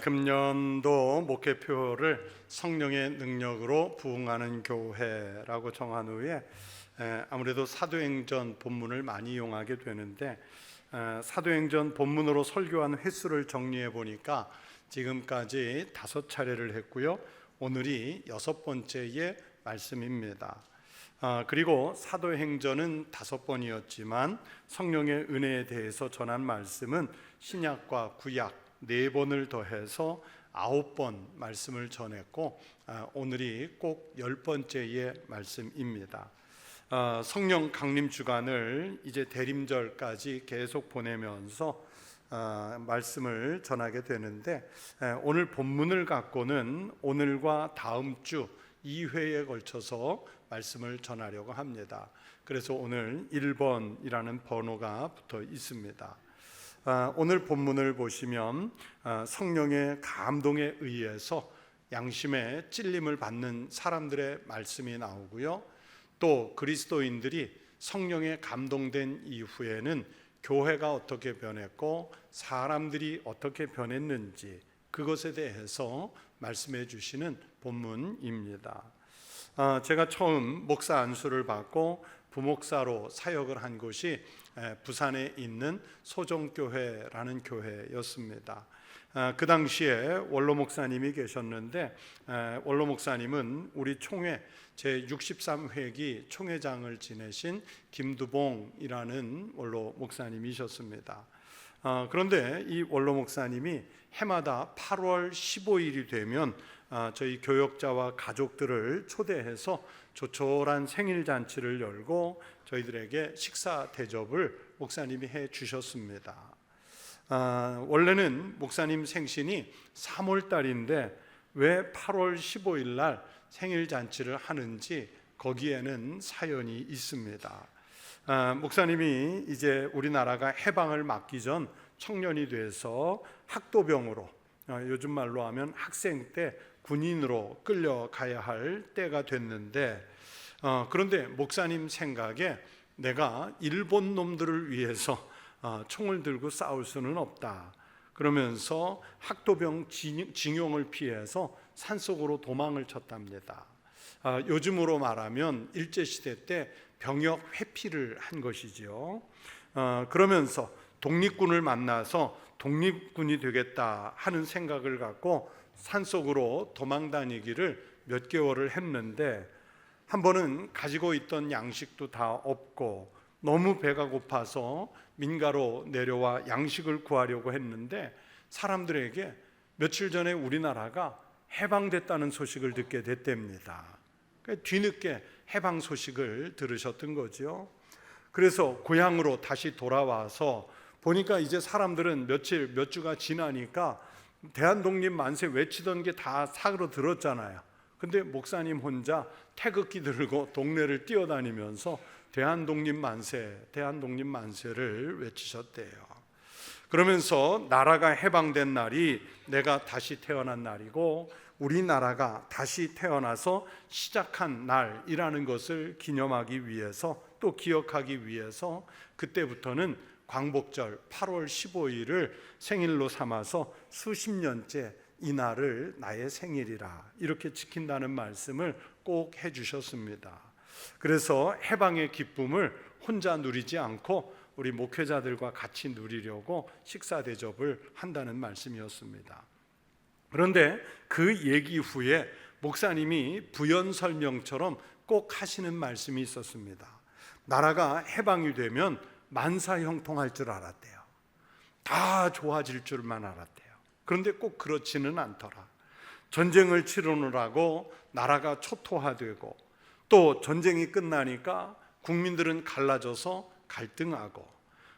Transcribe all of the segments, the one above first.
금년도 목회표를 성령의 능력으로 부흥하는 교회라고 정한 후에 아무래도 사도행전 본문을 많이 이용하게 되는데, 사도행전 본문으로 설교한 횟수를 정리해 보니까 지금까지 5차례를 했고요. 오늘이 6번째의 말씀입니다. 그리고 사도행전은 5번이었지만 성령의 은혜에 대해서 전한 말씀은 신약과 구약 4번을 더해서 9번 말씀을 전했고, 오늘이 꼭 10번째의 말씀입니다. 성령 강림 주간을 이제 대림절까지 계속 보내면서 말씀을 전하게 되는데, 오늘 본문을 갖고는 오늘과 다음 주 2회에 걸쳐서 말씀을 전하려고 합니다. 그래서 오늘 1번이라는 번호가 붙어 있습니다. 오늘 본문을 보시면 성령의 감동에 의해서 양심의 찔림을 받는 사람들의 말씀이 나오고요. 또 그리스도인들이 성령에 감동된 이후에는 교회가 어떻게 변했고 사람들이 어떻게 변했는지 그것에 대해서 말씀해 주시는 본문입니다. 제가 처음 목사 안수를 받고 부목사로 사역을 한 곳이 부산에 있는 소정교회라는 교회였습니다. 그 당시에 원로 목사님이 계셨는데, 원로 목사님은 우리 총회 제63회기 총회장을 지내신 김두봉이라는 원로 목사님이셨습니다. 그런데 이 원로 목사님이 해마다 8월 15일이 되면 저희 교역자와 가족들을 초대해서 조촐한 생일 잔치를 열고 저희들에게 식사 대접을 목사님이 해 주셨습니다. 원래는 목사님 생신이 3월 달인데 왜 8월 15일 날 생일 잔치를 하는지 거기에는 사연이 있습니다. 목사님이 이제 우리나라가 해방을 맞기 전 청년이 돼서 학도병으로, 요즘 말로 하면 학생 때 군인으로 끌려가야 할 때가 됐는데, 그런데 목사님 생각에 내가 일본 놈들을 위해서 총을 들고 싸울 수는 없다. 그러면서 학도병 징용을 피해서 산속으로 도망을 쳤답니다. 요즘으로 말하면 일제시대 때 병역 회피를 한 것이지요. 그러면서 독립군을 만나서 독립군이 되겠다 하는 생각을 갖고 산속으로 도망 다니기를 몇 개월을 했는데, 한 번은 가지고 있던 양식도 다 없고 너무 배가 고파서 민가로 내려와 양식을 구하려고 했는데, 사람들에게 며칠 전에 우리나라가 해방됐다는 소식을 듣게 됐답니다. 뒤늦게 해방 소식을 들으셨던 거죠. 그래서 고향으로 다시 돌아와서 보니까 이제 사람들은 몇 주가 지나니까 대한독립 만세 외치던 게 다 사그러 들었잖아요. 근데 목사님 혼자 태극기 들고 동네를 뛰어다니면서 대한독립 만세를 외치셨대요. 그러면서 나라가 해방된 날이 내가 다시 태어난 날이고 우리나라가 다시 태어나서 시작한 날이라는 것을 기념하기 위해서, 또 기억하기 위해서 그때부터는 광복절 8월 15일을 생일로 삼아서 수십 년째 이 날을 나의 생일이라 이렇게 지킨다는 말씀을 꼭 해주셨습니다. 그래서 해방의 기쁨을 혼자 누리지 않고 우리 목회자들과 같이 누리려고 식사 대접을 한다는 말씀이었습니다. 그런데 그 얘기 후에 목사님이 부연 설명처럼 꼭 하시는 말씀이 있었습니다. 나라가 해방이 되면 만사형통할 줄 알았대요. 다 좋아질 줄만 알았대요. 그런데 꼭 그렇지는 않더라. 전쟁을 치르느라고 나라가 초토화되고, 또 전쟁이 끝나니까 국민들은 갈라져서 갈등하고,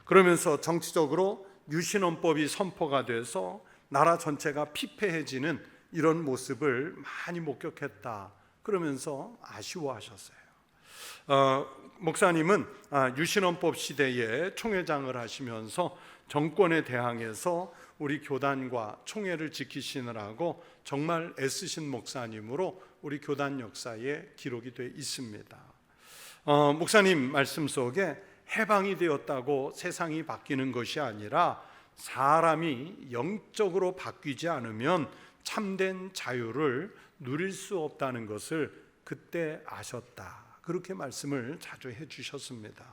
그러면서 정치적으로 유신헌법이 선포가 돼서 나라 전체가 피폐해지는 이런 모습을 많이 목격했다. 그러면서 아쉬워하셨어요. 목사님은 유신헌법 시대에 총회장을 하시면서 정권에 대항해서 우리 교단과 총회를 지키시느라고 정말 애쓰신 목사님으로 우리 교단 역사에 기록이 되어 있습니다. 목사님 말씀 속에 해방이 되었다고 세상이 바뀌는 것이 아니라 사람이 영적으로 바뀌지 않으면 참된 자유를 누릴 수 없다는 것을 그때 아셨다. 그렇게 말씀을 자주 해주셨습니다.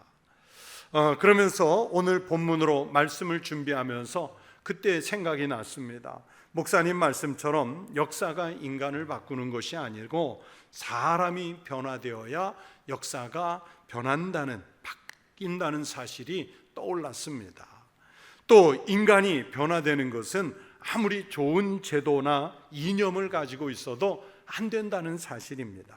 그러면서 오늘 본문으로 말씀을 준비하면서 그때 생각이 났습니다. 목사님 말씀처럼 역사가 인간을 바꾸는 것이 아니고 사람이 변화되어야 역사가 변한다는, 바뀐다는 사실이 떠올랐습니다. 또 인간이 변화되는 것은 아무리 좋은 제도나 이념을 가지고 있어도 안 된다는 사실입니다.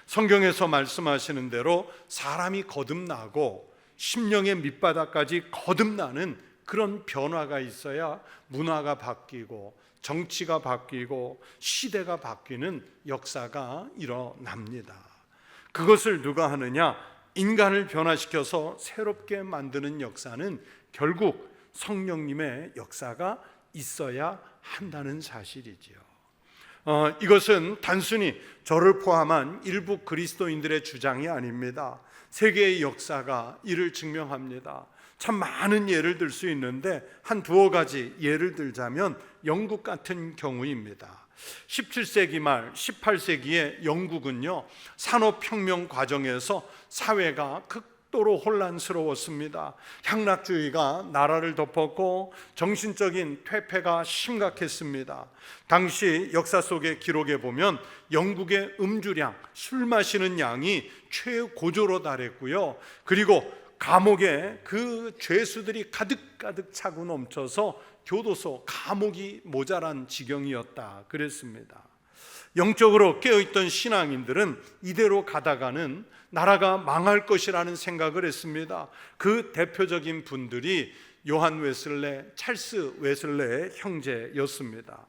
성경에서 말씀하시는 대로 사람이 거듭나고 심령의 밑바닥까지 거듭나는 그런 변화가 있어야 문화가 바뀌고 정치가 바뀌고 시대가 바뀌는 역사가 일어납니다. 그것을 누가 하느냐? 인간을 변화시켜서 새롭게 만드는 역사는 결국 성령님의 역사가 있어야 한다는 사실이지요. 이것은 단순히 저를 포함한 일부 그리스도인들의 주장이 아닙니다. 세계의 역사가 이를 증명합니다. 참 많은 예를 들 수 있는데 한 두어 가지 예를 들자면 영국 같은 경우입니다. 17세기 말 18세기의 영국은요, 산업혁명 과정에서 사회가 극도로 혼란스러웠습니다. 향락주의가 나라를 덮었고 정신적인 퇴폐가 심각했습니다. 당시 역사 속의 기록에 보면 영국의 음주량, 술 마시는 양이 최고조로 달했고요. 그리고 감옥에 그 죄수들이 가득가득 차고 넘쳐서 교도소, 감옥이 모자란 지경이었다 그랬습니다. 영적으로 깨어있던 신앙인들은 이대로 가다가는 나라가 망할 것이라는 생각을 했습니다. 그 대표적인 분들이 요한 웨슬레, 찰스 웨슬레의 형제였습니다.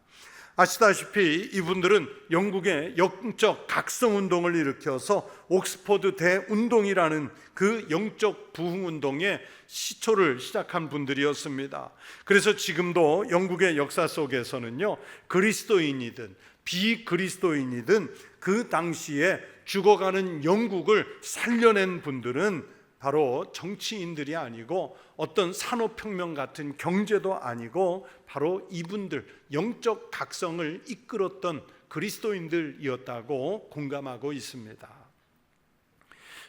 아시다시피 이분들은 영국의 영적 각성운동을 일으켜서 옥스퍼드 대운동이라는 그 영적 부흥운동의 시초를 시작한 분들이었습니다. 그래서 지금도 영국의 역사 속에서는요, 그리스도인이든 비그리스도인이든 그 당시에 죽어가는 영국을 살려낸 분들은 바로 정치인들이 아니고 어떤 산업혁명 같은 경제도 아니고 바로 이분들, 영적 각성을 이끌었던 그리스도인들이었다고 공감하고 있습니다.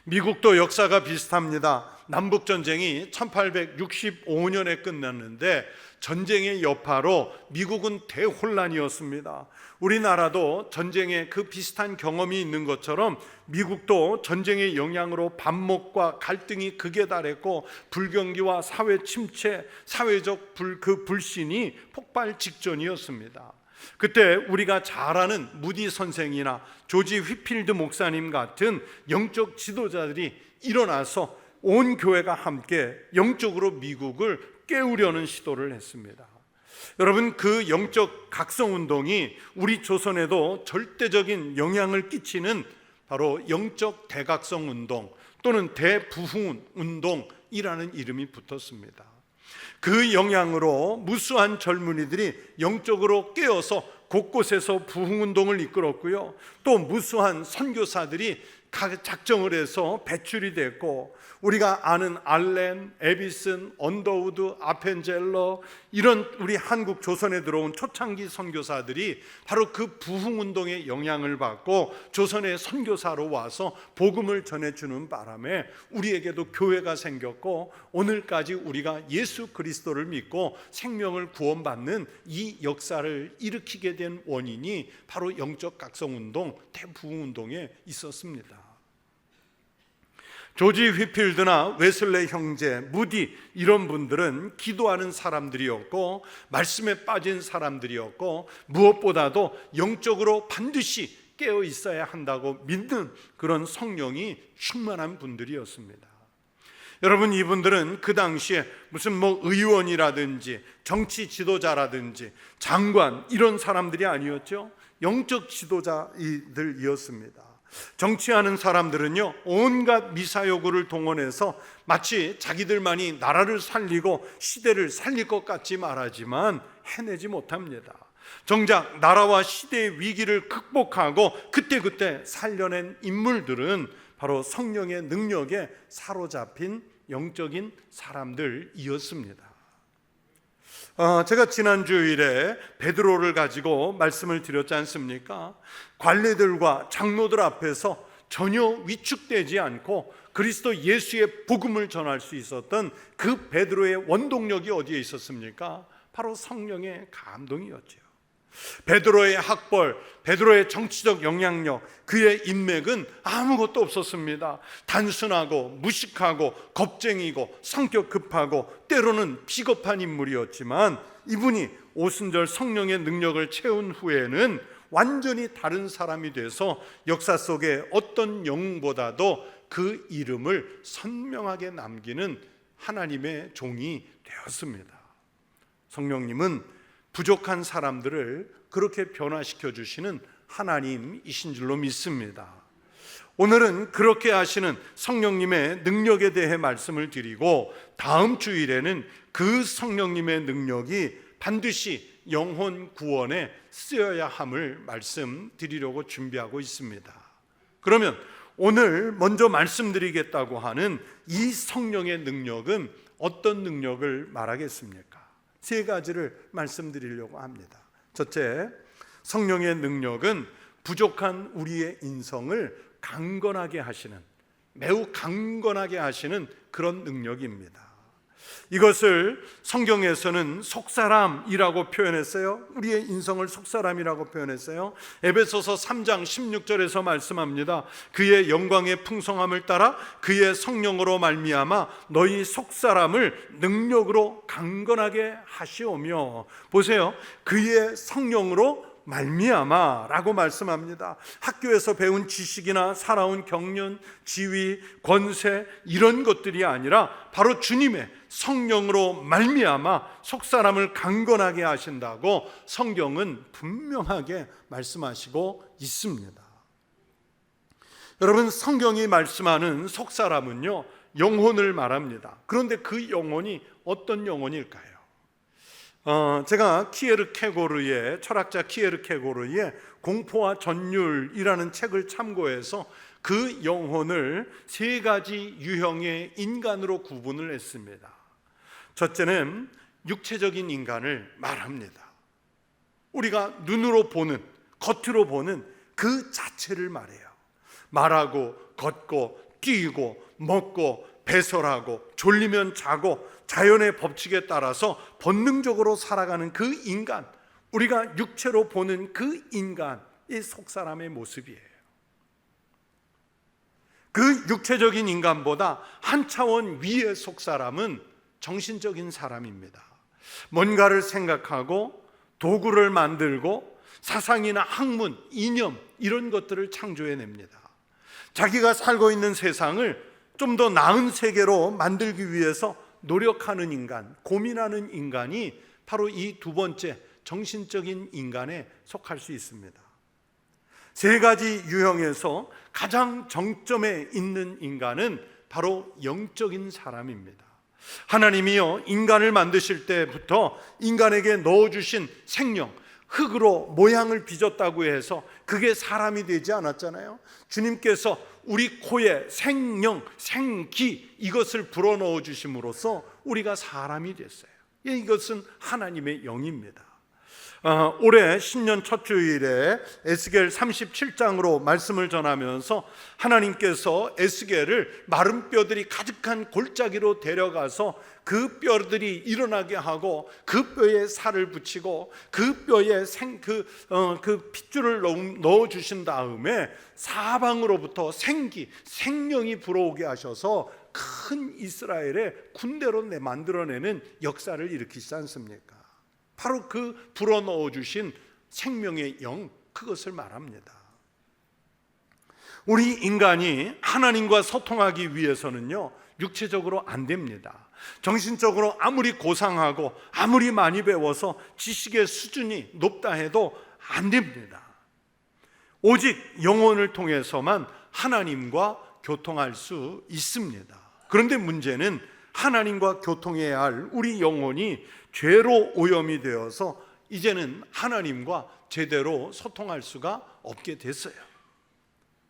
미국도 역사가 비슷합니다. 남북전쟁이 1865년에 끝났는데 전쟁의 여파로 미국은 대혼란이었습니다. 우리나라도 전쟁에 그 비슷한 경험이 있는 것처럼 미국도 전쟁의 영향으로 반목과 갈등이 극에 달했고 불경기와 사회 침체, 사회적 불신이 폭발 직전이었습니다. 그때 우리가 잘 아는 무디 선생이나 조지 휘필드 목사님 같은 영적 지도자들이 일어나서 온 교회가 함께 영적으로 미국을 깨우려는 시도를 했습니다. 여러분, 그 영적 각성운동이 우리 조선에도 절대적인 영향을 끼치는 바로 영적 대각성운동 또는 대부흥운동이라는 이름이 붙었습니다. 그 영향으로 무수한 젊은이들이 영적으로 깨어서 곳곳에서 부흥운동을 이끌었고요. 또 무수한 선교사들이 각 작정을 해서 배출이 됐고, 우리가 아는 알렌, 에비슨, 언더우드, 아펜젤러, 이런 우리 한국 조선에 들어온 초창기 선교사들이 바로 그 부흥운동의 영향을 받고 조선의 선교사로 와서 복음을 전해주는 바람에 우리에게도 교회가 생겼고, 오늘까지 우리가 예수 그리스도를 믿고 생명을 구원받는 이 역사를 일으키게 된 원인이 바로 영적 각성운동, 대부흥운동에 있었습니다. 조지 휘필드나 웨슬레 형제, 무디, 이런 분들은 기도하는 사람들이었고 말씀에 빠진 사람들이었고 무엇보다도 영적으로 반드시 깨어 있어야 한다고 믿는 그런 성령이 충만한 분들이었습니다. 여러분, 이분들은 그 당시에 무슨 의원이라든지 정치 지도자라든지 장관, 이런 사람들이 아니었죠. 영적 지도자들이었습니다. 정치하는 사람들은요, 온갖 미사여구를 동원해서 마치 자기들만이 나라를 살리고 시대를 살릴 것 같지 말하지만 해내지 못합니다. 정작 나라와 시대의 위기를 극복하고 그때그때 살려낸 인물들은 바로 성령의 능력에 사로잡힌 영적인 사람들이었습니다. 제가 지난 주일에 베드로를 가지고 말씀을 드렸지 않습니까? 관리들과 장로들 앞에서 전혀 위축되지 않고 그리스도 예수의 복음을 전할 수 있었던 그 베드로의 원동력이 어디에 있었습니까? 바로 성령의 감동이었죠. 베드로의 학벌, 베드로의 정치적 영향력, 그의 인맥은 아무것도 없었습니다. 단순하고 무식하고 겁쟁이고 성격 급하고 때로는 비겁한 인물이었지만 이분이 오순절 성령의 능력을 채운 후에는 완전히 다른 사람이 돼서 역사 속에 어떤 영웅보다도 그 이름을 선명하게 남기는 하나님의 종이 되었습니다. 성령님은 부족한 사람들을 그렇게 변화시켜 주시는 하나님이신 줄로 믿습니다. 오늘은 그렇게 하시는 성령님의 능력에 대해 말씀을 드리고 다음 주일에는 그 성령님의 능력이 반드시 영혼 구원에 쓰여야 함을 말씀드리려고 준비하고 있습니다. 그러면 오늘 먼저 말씀드리겠다고 하는 이 성령의 능력은 어떤 능력을 말하겠습니까? 세 가지를 말씀드리려고 합니다. 첫째, 성령의 능력은 부족한 우리의 인성을 강건하게 하시는, 매우 강건하게 하시는 그런 능력입니다. 이것을 성경에서는 속사람이라고 표현했어요. 우리의 인성을 속사람이라고 표현했어요. 에베소서 3장 16절에서 말씀합니다. 그의 영광의 풍성함을 따라 그의 성령으로 말미암아 너희 속사람을 능력으로 강건하게 하시오며. 보세요, 그의 성령으로 말미암아라고 말씀합니다. 학교에서 배운 지식이나 살아온 경륜, 지위, 권세 이런 것들이 아니라 바로 주님의 성령으로 말미암아 속사람을 강건하게 하신다고 성경은 분명하게 말씀하시고 있습니다. 여러분, 성경이 말씀하는 속사람은요, 영혼을 말합니다. 그런데 그 영혼이 어떤 영혼일까요? 제가 키에르케고르의 철학자 키에르케고르의 공포와 전율이라는 책을 참고해서 그 영혼을 세 가지 유형의 인간으로 구분을 했습니다. 첫째는 육체적인 인간을 말합니다. 우리가 눈으로 보는, 겉으로 보는 그 자체를 말해요. 말하고 걷고 뛰고 먹고 배설하고 졸리면 자고 자연의 법칙에 따라서 본능적으로 살아가는 그 인간, 우리가 육체로 보는 그 인간이 속사람의 모습이에요. 그 육체적인 인간보다 한 차원 위의 속사람은 정신적인 사람입니다. 뭔가를 생각하고 도구를 만들고 사상이나 학문, 이념 이런 것들을 창조해냅니다. 자기가 살고 있는 세상을 좀 더 나은 세계로 만들기 위해서 노력하는 인간, 고민하는 인간이 바로 이 두 번째 정신적인 인간에 속할 수 있습니다. 세 가지 유형에서 가장 정점에 있는 인간은 바로 영적인 사람입니다. 하나님이요, 인간을 만드실 때부터 인간에게 넣어주신 생명, 흙으로 모양을 빚었다고 해서 그게 사람이 되지 않았잖아요. 주님께서 우리 코에 생명, 생기 이것을 불어넣어 주심으로써 우리가 사람이 됐어요. 이것은 하나님의 영입니다. 올해 신년 첫 주일에 에스겔 37장으로 말씀을 전하면서 하나님께서 에스겔을 마른 뼈들이 가득한 골짜기로 데려가서 그 뼈들이 일어나게 하고 그 뼈에 살을 붙이고 그 뼈에 그 핏줄을 넣어 주신 다음에 사방으로부터 생명이 불어오게 하셔서 큰 이스라엘의 군대로 만들어내는 역사를 일으키시지 않습니까? 바로 그 불어넣어 주신 생명의 영, 그것을 말합니다. 우리 인간이 하나님과 소통하기 위해서는요, 육체적으로 안 됩니다. 정신적으로 아무리 고상하고 아무리 많이 배워서 지식의 수준이 높다 해도 안 됩니다. 오직 영혼을 통해서만 하나님과 교통할 수 있습니다. 그런데 문제는 하나님과 교통해야 할 우리 영혼이 죄로 오염이 되어서 이제는 하나님과 제대로 소통할 수가 없게 됐어요.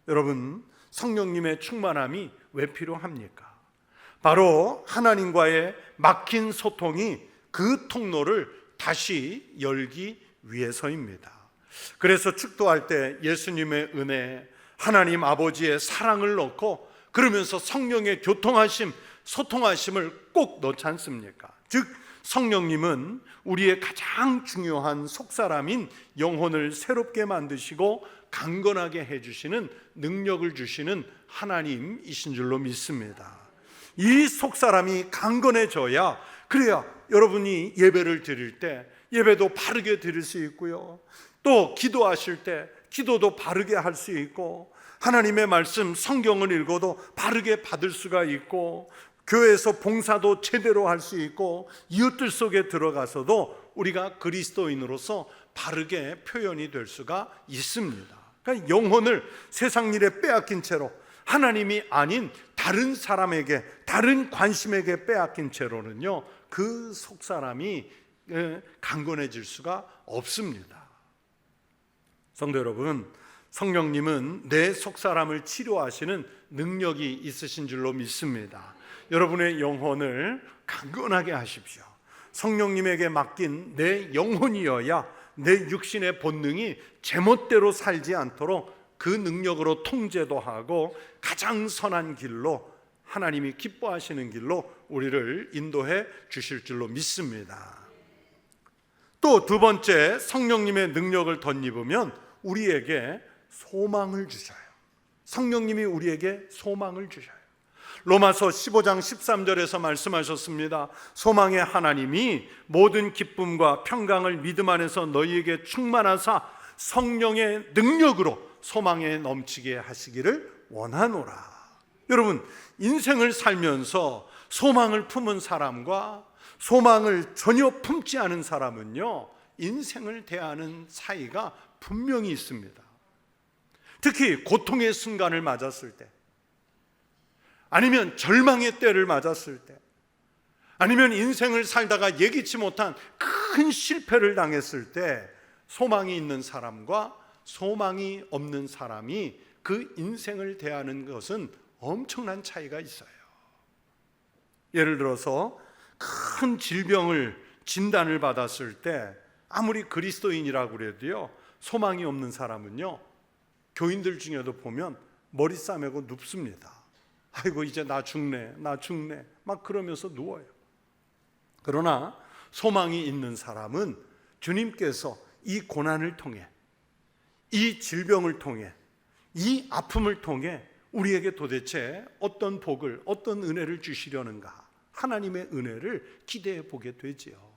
여러분, 성령님의 충만함이 왜 필요합니까? 바로 하나님과의 막힌 소통이 그 통로를 다시 열기 위해서입니다. 그래서 축도할 때 예수님의 은혜, 하나님 아버지의 사랑을 넣고 그러면서 성령의 교통하심, 소통하심을 꼭 넣지 않습니까? 즉 성령님은 우리의 가장 중요한 속사람인 영혼을 새롭게 만드시고 강건하게 해주시는 능력을 주시는 하나님이신 줄로 믿습니다. 이 속사람이 강건해져야, 그래야 여러분이 예배를 드릴 때 예배도 바르게 드릴 수 있고요, 또 기도하실 때 기도도 바르게 할 수 있고, 하나님의 말씀 성경을 읽어도 바르게 받을 수가 있고, 교회에서 봉사도 제대로 할 수 있고, 이웃들 속에 들어가서도 우리가 그리스도인으로서 바르게 표현이 될 수가 있습니다. 그러니까 영혼을 세상 일에 빼앗긴 채로, 하나님이 아닌 다른 사람에게, 다른 관심에게 빼앗긴 채로는요, 그 속사람이 강건해질 수가 없습니다. 성도 여러분, 성령님은 내 속사람을 치료하시는 능력이 있으신 줄로 믿습니다. 여러분의 영혼을 강건하게 하십시오. 성령님에게 맡긴 내 영혼이어야 내 육신의 본능이 제멋대로 살지 않도록 그 능력으로 통제도 하고 가장 선한 길로, 하나님이 기뻐하시는 길로 우리를 인도해 주실 줄로 믿습니다. 또 두 번째, 성령님의 능력을 덧입으면 우리에게 소망을 주셔요. 성령님이 우리에게 소망을 주셔요. 로마서 15장 13절에서 말씀하셨습니다. 소망의 하나님이 모든 기쁨과 평강을 믿음 안에서 너희에게 충만하사 성령의 능력으로 소망에 넘치게 하시기를 원하노라. 여러분, 인생을 살면서 소망을 품은 사람과 소망을 전혀 품지 않은 사람은요, 인생을 대하는 차이가 분명히 있습니다. 특히 고통의 순간을 맞았을 때, 아니면 절망의 때를 맞았을 때, 아니면 인생을 살다가 예기치 못한 큰 실패를 당했을 때, 소망이 있는 사람과 소망이 없는 사람이 그 인생을 대하는 것은 엄청난 차이가 있어요. 예를 들어서 큰 질병을 진단을 받았을 때 아무리 그리스도인이라고 그래도요, 소망이 없는 사람은요, 교인들 중에도 보면 머리 싸매고 눕습니다. 아이고 이제 나 죽네 막 그러면서 누워요. 그러나 소망이 있는 사람은 주님께서 이 고난을 통해, 이 질병을 통해, 이 아픔을 통해 우리에게 도대체 어떤 복을, 어떤 은혜를 주시려는가, 하나님의 은혜를 기대해 보게 되지요.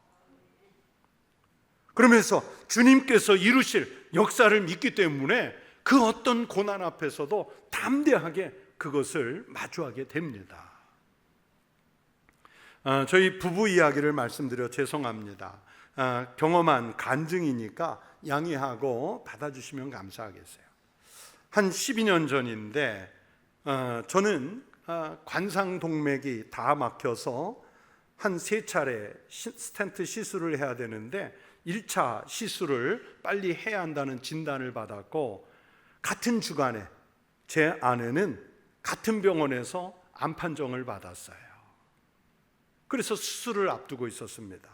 그러면서 주님께서 이루실 역사를 믿기 때문에 그 어떤 고난 앞에서도 담대하게 그것을 마주하게 됩니다. 저희 부부 이야기를 말씀드려 죄송합니다. 경험한 간증이니까 양해하고 받아주시면 감사하겠어요. 한 12년 전인데 저는 관상동맥이 다 막혀서 한 3차례 스텐트 시술을 해야 되는데 1차 시술을 빨리 해야 한다는 진단을 받았고, 같은 주간에 제 아내는 같은 병원에서 암 판정을 받았어요. 그래서 수술을 앞두고 있었습니다.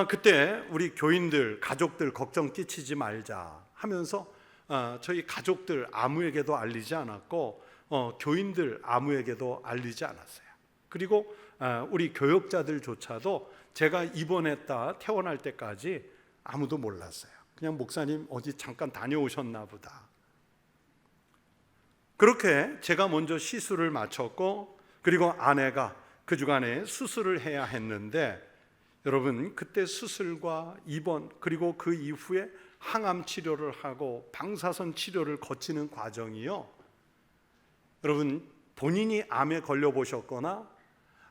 그때 우리 교인들, 가족들 걱정 끼치지 말자 하면서 저희 가족들 아무에게도 알리지 않았고, 교인들 아무에게도 알리지 않았어요. 그리고 우리 교역자들조차도 제가 입원했다 퇴원할 때까지 아무도 몰랐어요. 그냥 목사님 어디 잠깐 다녀오셨나 보다. 그렇게 제가 먼저 시술을 마쳤고, 그리고 아내가 그 주간에 수술을 해야 했는데, 여러분 그때 수술과 입원, 그리고 그 이후에 항암 치료를 하고 방사선 치료를 거치는 과정이요, 여러분 본인이 암에 걸려 보셨거나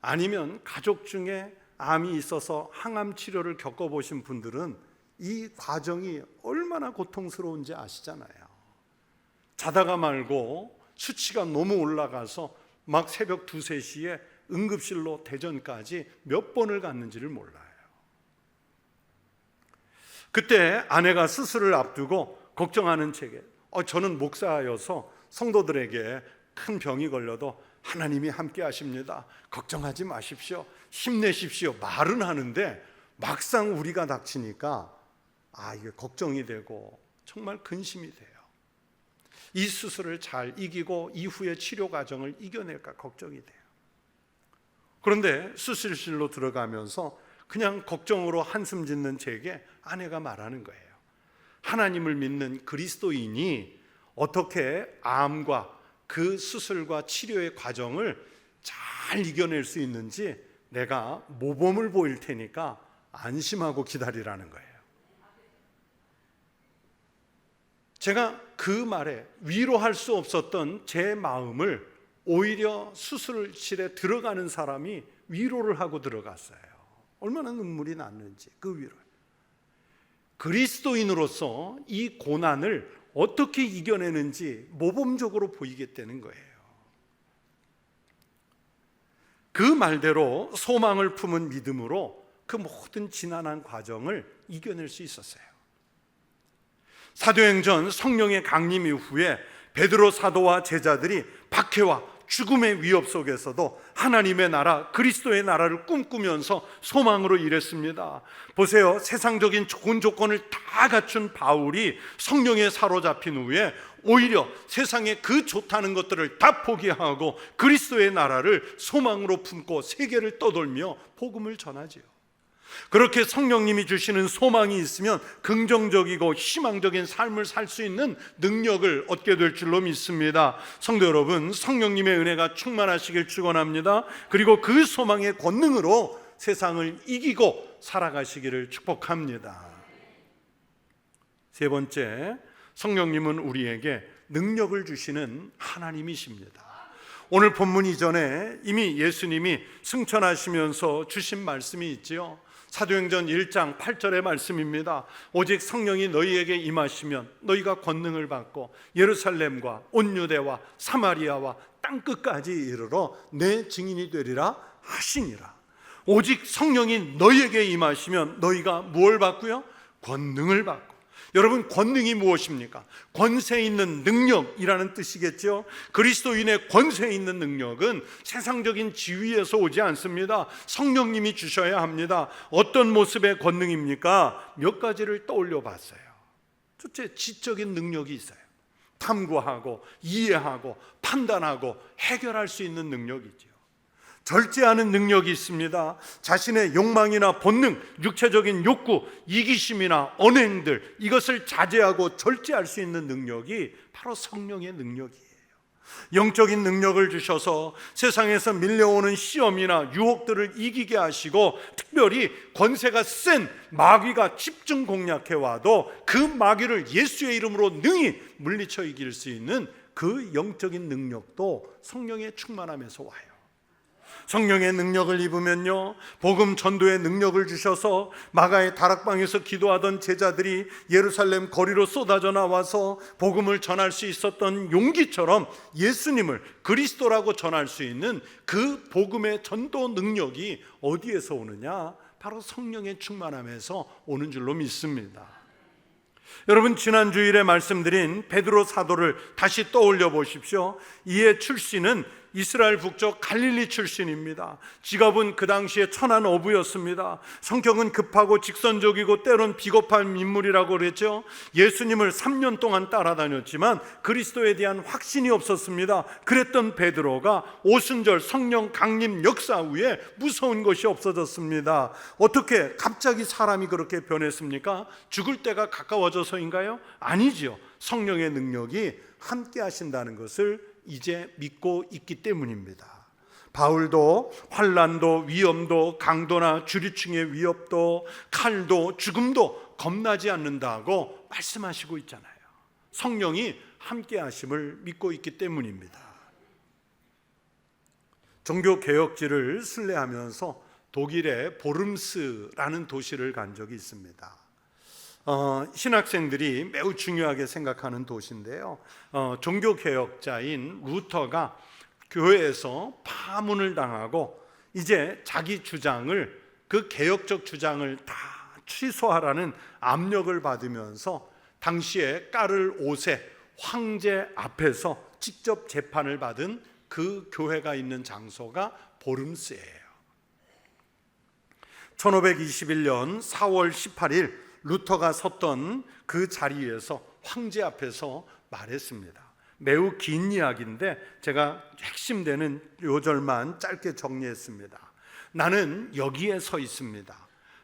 아니면 가족 중에 암이 있어서 항암 치료를 겪어보신 분들은 이 과정이 얼마나 고통스러운지 아시잖아요. 자다가 말고 수치가 너무 올라가서 막 새벽 2, 3시에 응급실로 대전까지 몇 번을 갔는지를 몰라요. 그때 아내가 수술을 앞두고 걱정하는 체계, 저는 목사여서 성도들에게 큰 병이 걸려도 하나님이 함께 하십니다. 걱정하지 마십시오. 힘내십시오. 말은 하는데 막상 우리가 닥치니까 이게 걱정이 되고 정말 근심이 돼요. 이 수술을 잘 이기고 이후의 치료 과정을 이겨낼까 걱정이 돼요. 그런데 수술실로 들어가면서 그냥 걱정으로 한숨 짓는 제게 아내가 말하는 거예요. 하나님을 믿는 그리스도인이 어떻게 암과 그 수술과 치료의 과정을 잘 이겨낼 수 있는지 내가 모범을 보일 테니까 안심하고 기다리라는 거예요. 제가 그 말에 위로할 수 없었던 제 마음을 오히려 수술실에 들어가는 사람이 위로를 하고 들어갔어요. 얼마나 눈물이 났는지 그 위로. 그리스도인으로서 이 고난을 어떻게 이겨내는지 모범적으로 보이겠다는 거예요. 그 말대로 소망을 품은 믿음으로 그 모든 지난한 과정을 이겨낼 수 있었어요. 사도행전 성령의 강림 이후에 베드로 사도와 제자들이 박해와 죽음의 위협 속에서도 하나님의 나라, 그리스도의 나라를 꿈꾸면서 소망으로 일했습니다. 보세요. 세상적인 좋은 조건을 다 갖춘 바울이 성령에 사로잡힌 후에 오히려 세상에 그 좋다는 것들을 다 포기하고 그리스도의 나라를 소망으로 품고 세계를 떠돌며 복음을 전하지요. 그렇게 성령님이 주시는 소망이 있으면 긍정적이고 희망적인 삶을 살 수 있는 능력을 얻게 될 줄로 믿습니다. 성도 여러분, 성령님의 은혜가 충만하시길 축원합니다. 그리고 그 소망의 권능으로 세상을 이기고 살아가시기를 축복합니다. 세 번째, 성령님은 우리에게 능력을 주시는 하나님이십니다. 오늘 본문 이전에 이미 예수님이 승천하시면서 주신 말씀이 있지요. 사도행전 1장 8절의 말씀입니다. 오직 성령이 너희에게 임하시면 너희가 권능을 받고 예루살렘과 온 유대와 사마리아와 땅끝까지 이르러 내 증인이 되리라 하시니라. 오직 성령이 너희에게 임하시면 너희가 무엇을 받고요? 권능을 받고. 여러분, 권능이 무엇입니까? 권세 있는 능력이라는 뜻이겠죠. 그리스도인의 권세 있는 능력은 세상적인 지위에서 오지 않습니다. 성령님이 주셔야 합니다. 어떤 모습의 권능입니까? 몇 가지를 떠올려 봤어요. 첫째, 지적인 능력이 있어요. 탐구하고 이해하고 판단하고 해결할 수 있는 능력이죠. 절제하는 능력이 있습니다. 자신의 욕망이나 본능, 육체적인 욕구, 이기심이나 언행들, 이것을 자제하고 절제할 수 있는 능력이 바로 성령의 능력이에요. 영적인 능력을 주셔서 세상에서 밀려오는 시험이나 유혹들을 이기게 하시고, 특별히 권세가 센 마귀가 집중 공략해와도 그 마귀를 예수의 이름으로 능히 물리쳐 이길 수 있는 그 영적인 능력도 성령의 충만함에서 와요. 성령의 능력을 입으면요, 복음 전도의 능력을 주셔서 마가의 다락방에서 기도하던 제자들이 예루살렘 거리로 쏟아져 나와서 복음을 전할 수 있었던 용기처럼 예수님을 그리스도라고 전할 수 있는 그 복음의 전도 능력이 어디에서 오느냐? 바로 성령의 충만함에서 오는 줄로 믿습니다. 여러분, 지난 주일에 말씀드린 베드로 사도를 다시 떠올려 보십시오. 이의 출신은 이스라엘 북쪽 갈릴리 출신입니다. 직업은 그 당시에 천한 어부였습니다. 성격은 급하고 직선적이고 때론 비겁한 인물이라고 그랬죠. 예수님을 3년 동안 따라다녔지만 그리스도에 대한 확신이 없었습니다. 그랬던 베드로가 오순절 성령 강림 역사 후에 무서운 것이 없어졌습니다. 어떻게 갑자기 사람이 그렇게 변했습니까? 죽을 때가 가까워져서인가요? 아니지요. 성령의 능력이 함께 하신다는 것을 이제 믿고 있기 때문입니다. 바울도 환난도 위험도 강도나 주류층의 위협도 칼도 죽음도 겁나지 않는다고 말씀하시고 있잖아요. 성령이 함께 하심을 믿고 있기 때문입니다. 종교개혁지를 순례하면서 독일의 보름스라는 도시를 간 적이 있습니다. 신학생들이 매우 중요하게 생각하는 도시인데요. 종교개혁자인 루터가 교회에서 파문을 당하고 이제 자기 주장을, 그 개혁적 주장을 다 취소하라는 압력을 받으면서 당시에 까를 5세 황제 앞에서 직접 재판을 받은 그 교회가 있는 장소가 보름스예요. 1521년 4월 18일 루터가 섰던 그 자리에서 황제 앞에서 말했습니다. 매우 긴 이야기인데 제가 핵심 되는 요절만 짧게 정리했습니다. 나는 여기에 서 있습니다.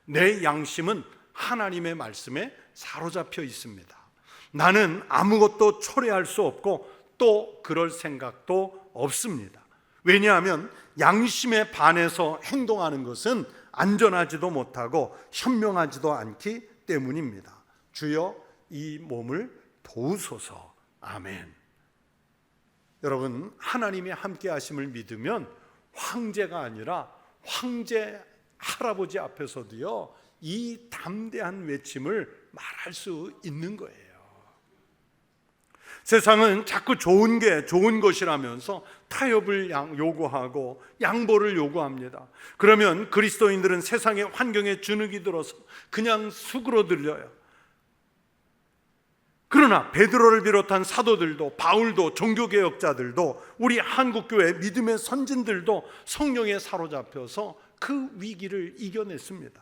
내 양심은 하나님의 말씀에 사로잡혀 있습니다. 나는 아무것도 초래할 수 없고 또 그럴 생각도 없습니다. 왜냐하면 양심에 반해서 행동하는 것은 안전하지도 못하고 현명하지도 않기 때문입니다. 주여 이 몸을 도우소서. 아멘. 여러분, 하나님의 함께 하심을 믿으면 황제가 아니라 황제 할아버지 앞에서도요 이 담대한 외침을 말할 수 있는 거예요. 세상은 자꾸 좋은 게 좋은 것이라면서 타협을 요구하고 양보를 요구합니다. 그러면 그리스도인들은 세상의 환경에 주눅이 들어서 그냥 수그러들려요. 그러나 베드로를 비롯한 사도들도, 바울도, 종교개혁자들도, 우리 한국교회 믿음의 선진들도 성령에 사로잡혀서 그 위기를 이겨냈습니다.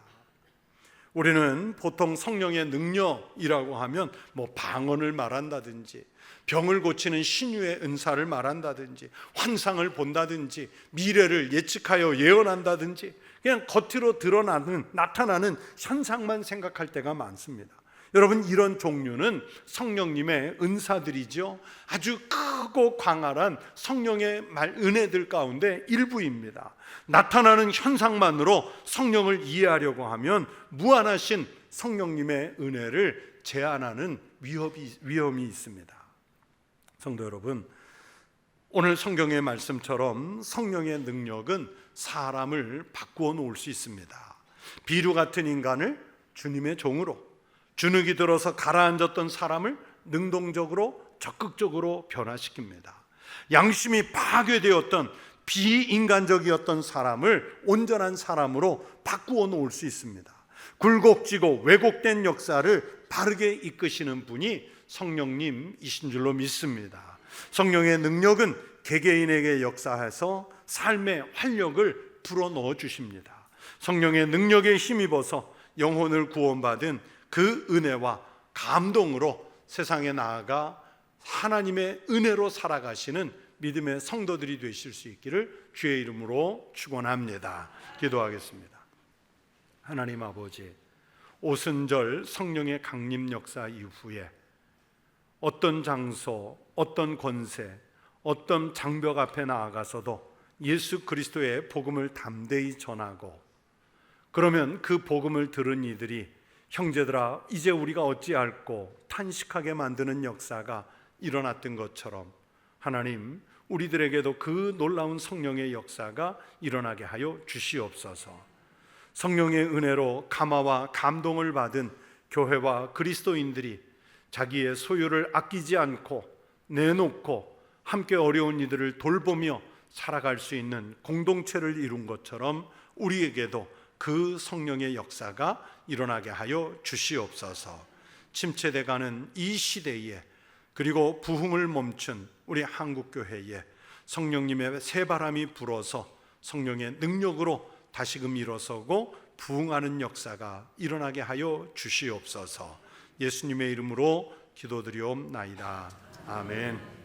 우리는 보통 성령의 능력이라고 하면 방언을 말한다든지, 병을 고치는 신유의 은사를 말한다든지, 환상을 본다든지, 미래를 예측하여 예언한다든지, 그냥 겉으로 나타나는 현상만 생각할 때가 많습니다. 여러분, 이런 종류는 성령님의 은사들이죠. 아주 크고 광활한 성령의 은혜들 가운데 일부입니다. 나타나는 현상만으로 성령을 이해하려고 하면 무한하신 성령님의 은혜를 제한하는 위험이 있습니다. 성도 여러분, 오늘 성경의 말씀처럼 성령의 능력은 사람을 바꾸어 놓을 수 있습니다. 비루 같은 인간을 주님의 종으로, 주눅이 들어서 가라앉았던 사람을 능동적으로 적극적으로 변화시킵니다. 양심이 파괴되었던 비인간적이었던 사람을 온전한 사람으로 바꾸어 놓을 수 있습니다. 굴곡지고 왜곡된 역사를 바르게 이끄시는 분이 성령님이신 줄로 믿습니다. 성령의 능력은 개개인에게 역사해서 삶의 활력을 불어넣어 주십니다. 성령의 능력에 힘입어서 영혼을 구원받은 그 은혜와 감동으로 세상에 나아가 하나님의 은혜로 살아가시는 믿음의 성도들이 되실 수 있기를 주의 이름으로 축원합니다. 기도하겠습니다. 하나님 아버지, 오순절 성령의 강림 역사 이후에 어떤 장소, 어떤 권세, 어떤 장벽 앞에 나아가서도 예수 그리스도의 복음을 담대히 전하고, 그러면 그 복음을 들은 이들이 형제들아 이제 우리가 어찌할꼬 탄식하게 만드는 역사가 일어났던 것처럼 하나님, 우리들에게도 그 놀라운 성령의 역사가 일어나게 하여 주시옵소서. 성령의 은혜로 감화와 감동을 받은 교회와 그리스도인들이 자기의 소유를 아끼지 않고 내놓고 함께 어려운 이들을 돌보며 살아갈 수 있는 공동체를 이룬 것처럼 우리에게도 그 성령의 역사가 일어나게 하여 주시옵소서. 침체돼가는 이 시대에, 그리고 부흥을 멈춘 우리 한국교회에 성령님의 새바람이 불어서 성령의 능력으로 다시금 일어서고 부흥하는 역사가 일어나게 하여 주시옵소서. 예수님의 이름으로 기도드리옵나이다. 아멘.